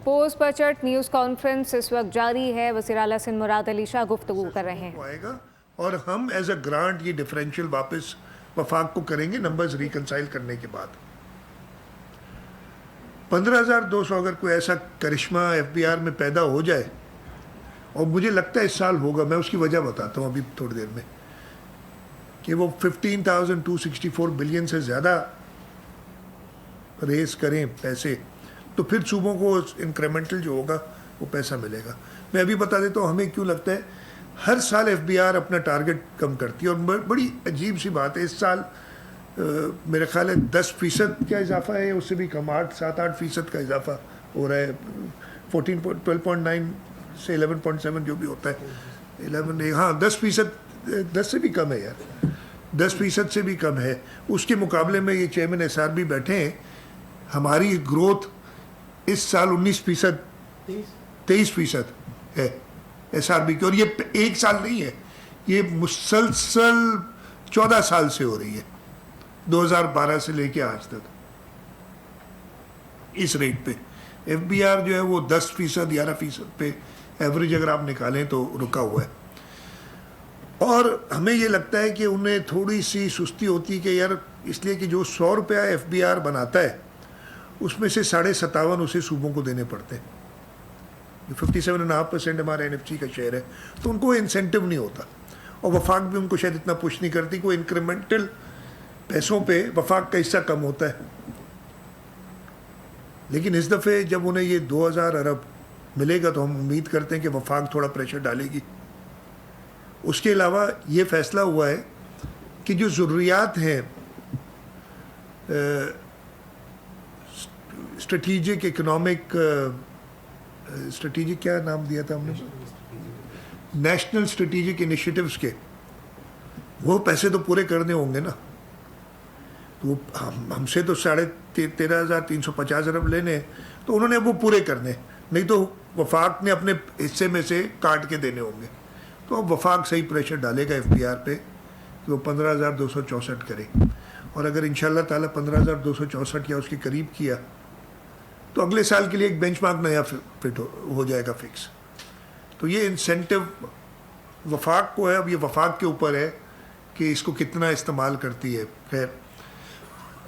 Post budget news conference इस वक्त जारी है। वज़ीर आला सिंध मुराद अली शाह गुफ्तगू कर रहे हैं। आएगा और हम एज अ ग्रांट ये डिफरेंशियल वापस वफाक को करेंगे नंबर्स रिकनसाइल करने के बाद। 15,200 अगर कोई ऐसा करिश्मा FBR में पैदा हो जाए, और मुझे लगता है इस साल होगा, मैं उसकी वजह बताता हूँ अभी थोड़ी देर में, कि वो 15,264 बिलियन से ज़्यादा रेस करें पैसे, तो फिर सूबों को इंक्रीमेंटल जो होगा वो पैसा मिलेगा। मैं अभी बता देता हूँ हमें क्यों लगता है हर साल FBR अपना टारगेट कम करती है, और बड़ी अजीब सी बात है, इस साल मेरे ख्याल है 10% का इजाफा है, उससे भी कम 7-8% का इजाफा हो रहा है। 12.9 से 11.7 जो भी होता है, 11 हाँ 10%, 10 से भी कम है यार, 10% से भी कम है। उसके मुकाबले में ये चेयरमैन SRB बैठे हैं, हमारी ग्रोथ इस साल 19%, 23% है SRB की, और ये एक साल नहीं है, ये मुसलसल 14 साल से हो रही है, 2012 से लेके आज तक इस रेट पे। FBR जो है वो 10%, 11% पे एवरेज अगर आप निकालें तो रुका हुआ है। और हमें ये लगता है कि उन्हें थोड़ी सी सुस्ती होती है कि यार, इसलिए कि जो 100 रुपया FBR बनाता है उसमें से 57.5 उसे सूबों को देने पड़ते हैं। 57.5% हमारा NFC का शेयर है, तो उनको इंसेंटिव नहीं होता, और वफाक भी उनको शायद इतना पुश नहीं करती। कोई इंक्रीमेंटल पैसों पे वफाक का हिस्सा कम होता है, लेकिन इस दफ़े जब उन्हें ये 2000 अरब मिलेगा तो हम उम्मीद करते हैं कि वफाक थोड़ा प्रेशर डालेगी। उसके अलावा ये फैसला हुआ है कि जो ज़रूरियात हैं, स्ट्रेटेजिक इकोनॉमिक, स्ट्रेटेजिक क्या नाम दिया था हमने, नेशनल स्ट्रेटेजिक इनिशिएटिव्स के, वो पैसे तो पूरे करने होंगे ना। तो हमसे तो 13,350 अरब लेने, तो उन्होंने वो पूरे करने, नहीं तो वफाक ने अपने हिस्से में से काट के देने होंगे। तो अब वफाक सही प्रेशर डालेगा FBR पे कि वो 15,264 करे, और अगर इंशाल्लाह ताला 15,264 या उसके करीब किया तो अगले साल के लिए एक बेंचमार्क नया फिट हो जाएगा फिक्स। तो ये इंसेंटिव वफाक को है, अब ये वफाक के ऊपर है कि इसको कितना इस्तेमाल करती है। खैर,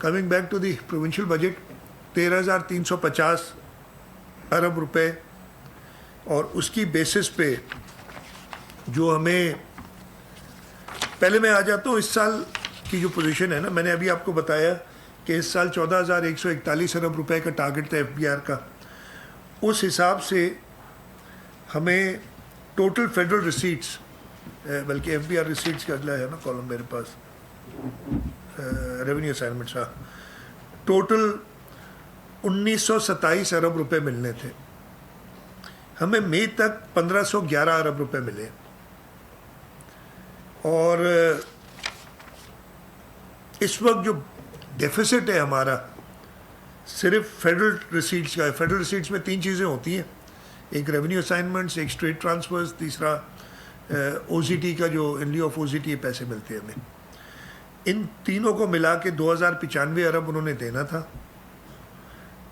coming back to the provincial budget, 13,350 अरब रुपए, और उसकी बेसिस पे जो हमें, पहले मैं आ जाता हूँ इस साल की जो पोजीशन है ना, मैंने अभी आपको बताया कि इस साल 14,141 अरब रुपए का टारगेट था FBR का। उस हिसाब से हमें टोटल फेडरल रिसीट्स, बल्कि FBR रिसीट्स का अगला है ना कॉलम मेरे पास, रेवेन्यू असाइनमेंट्स, हाँ, टोटल 1927 अरब रुपए मिलने थे। हमें मई तक 1511 अरब रुपए मिले, और इस वक्त जो डेफिसिट है हमारा सिर्फ फेडरल रिसीट्स का है। फेडरल रिसीट्स में 3 चीज़ें होती हैं, एक रेवेन्यू असाइनमेंट्स, एक स्ट्रेट ट्रांसफर्स, तीसरा OCT का जो इन लिeu ऑफ OCT पैसे मिलते हैं हमें। इन तीनों को मिला के 2,095 अरब उन्होंने देना था।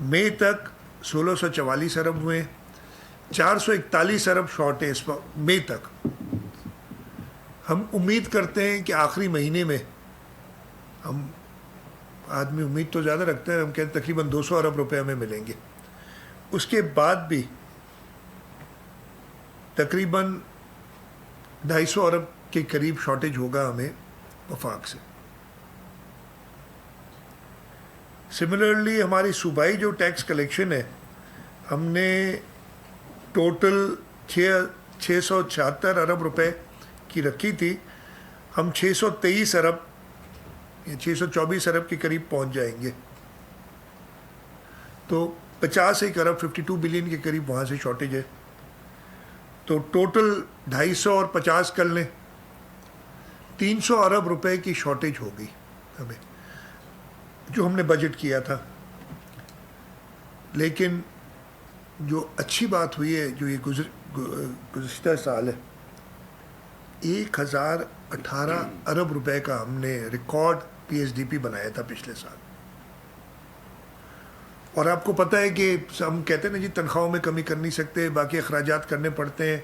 मई तक 1,644 अरब हुए, 441 अरब शॉर्ट है इस वक्त मई तक। हम उम्मीद करते हैं कि आखिरी महीने में, हम आदमी उम्मीद तो ज़्यादा रखते हैं, हम कहते हैं तकरीबन 200 अरब रुपए हमें मिलेंगे। उसके बाद भी तकरीबन 250 अरब के करीब शॉर्टेज होगा हमें वफाक से। सिमिलरली हमारी सूबाई जो टैक्स कलेक्शन है, हमने टोटल 676 अरब रुपए की रखी थी, हम 623 अरब, 624 अरब के करीब पहुंच जाएंगे। तो 51 अरब, 52 बिलियन के करीब वहाँ से शॉर्टेज है। तो टोटल 250 और 50 कर लें, 300 अरब रुपए की शॉर्टेज हो गई हमें, जो हमने बजट किया था। लेकिन जो अच्छी बात हुई है, जो ये गुज़िश्ता साल है, 1018 अरब रुपए का हमने रिकॉर्ड PSDP बनाया था पिछले साल, اور آپ کو پتہ ہے کہ ہم کہتے ہیں نا جی تنخواہوں میں کمی کر نہیں سکتے, باقی اخراجات کرنے پڑتے ہیں.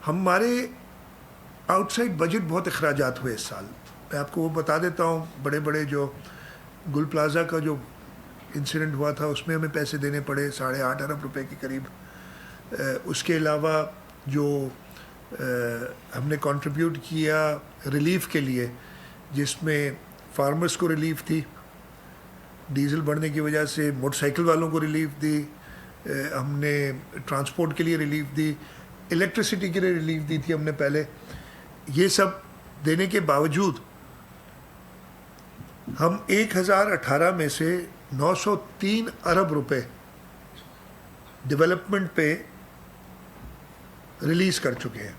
ہمارے آؤٹ سائڈ بجٹ بہت اخراجات ہوئے اس سال. میں آپ کو وہ بتا دیتا ہوں, بڑے بڑے جو گل پلازا کا جو انسیڈنٹ ہوا تھا اس میں ہمیں پیسے دینے پڑے 8.5 ارب روپے کے قریب. اس کے علاوہ جو ہم نے کنٹریبیوٹ کیا ریلیف کے لیے, جس میں فارمرز کو ریلیف تھی ڈیزل بڑھنے کی وجہ سے, موٹر سائیکل والوں کو ریلیف دی, ہم نے ٹرانسپورٹ کے لیے ریلیف دی, الیکٹریسٹی کے لیے ریلیف دی تھی ہم نے پہلے. یہ سب دینے کے باوجود ہم 1018 میں سے 903 ارب روپے ڈیولپمنٹ پہ ریلیز کر چکے ہیں.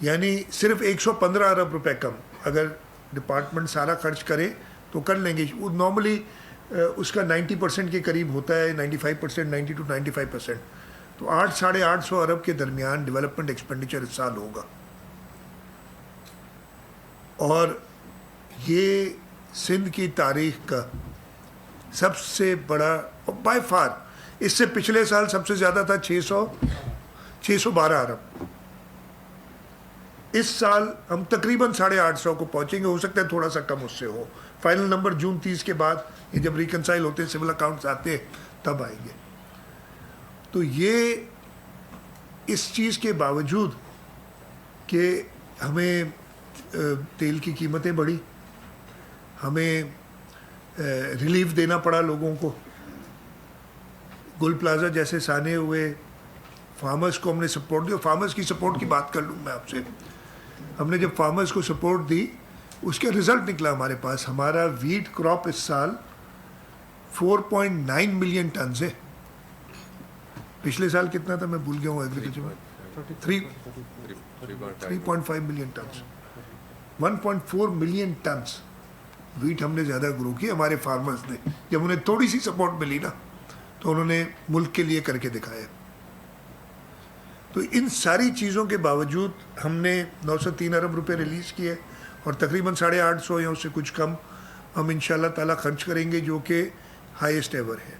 یعنی صرف 115 ارب روپے کم. اگر ڈپارٹمنٹ سارا خرچ کرے تو کر لیں گے. وہ نارملی اس کا 90% کے قریب ہوتا ہے, 95%, 90 to 95%. تو 800-850 ارب کے درمیان ڈیولپمنٹ ایکسپینڈیچر اس سال ہوگا. اور یہ سندھ کی تاریخ کا سب سے بڑا, بائی فار اس سے پچھلے سال سب سے زیادہ تھا 612 ارب. اس سال ہم تقریباً 850 کو پہنچیں گے. ہو سکتا ہے تھوڑا سا کم اس سے ہو. فائنل نمبر جون 30 کے بعد یہ جب ریکنسائل ہوتے ہیں, سول اکاؤنٹس آتے ہیں, تب آئیں گے. تو یہ اس چیز کے باوجود کہ ہمیں تیل کی قیمتیں بڑھی, ہمیں ریلیف دینا پڑا لوگوں کو, گل پلازا جیسے سانے ہوئے, فارمرز کو ہم نے سپورٹ دی. فارمرز کی سپورٹ کی بات کر لوں میں آپ سے. ہم نے جب فارمرز کو سپورٹ دی, اس کے رزلٹ نکلا ہمارے پاس. ہمارا ویٹ کراپ اس سال 4.9 ملین ٹنز ہے. پچھلے سال کتنا تھا میں بھول گیا ہوں ایگریکلچر میں, 3.5 million tons. 1.4 million tons wheat ہم نے زیادہ گرو کی ہمارے فارمرز نے. جب انہیں تھوڑی سی سپورٹ ملی نا تو انہوں نے ملک کے لیے کر کے دکھایا. تو ان ساری چیزوں کے باوجود ہم نے 903 ارب روپے ریلیز کیے, اور تقریباً 850 یا اس سے کچھ کم ہم انشاءاللہ تعالیٰ خرچ کریں گے, جو کہ ہائیسٹ ایور ہے.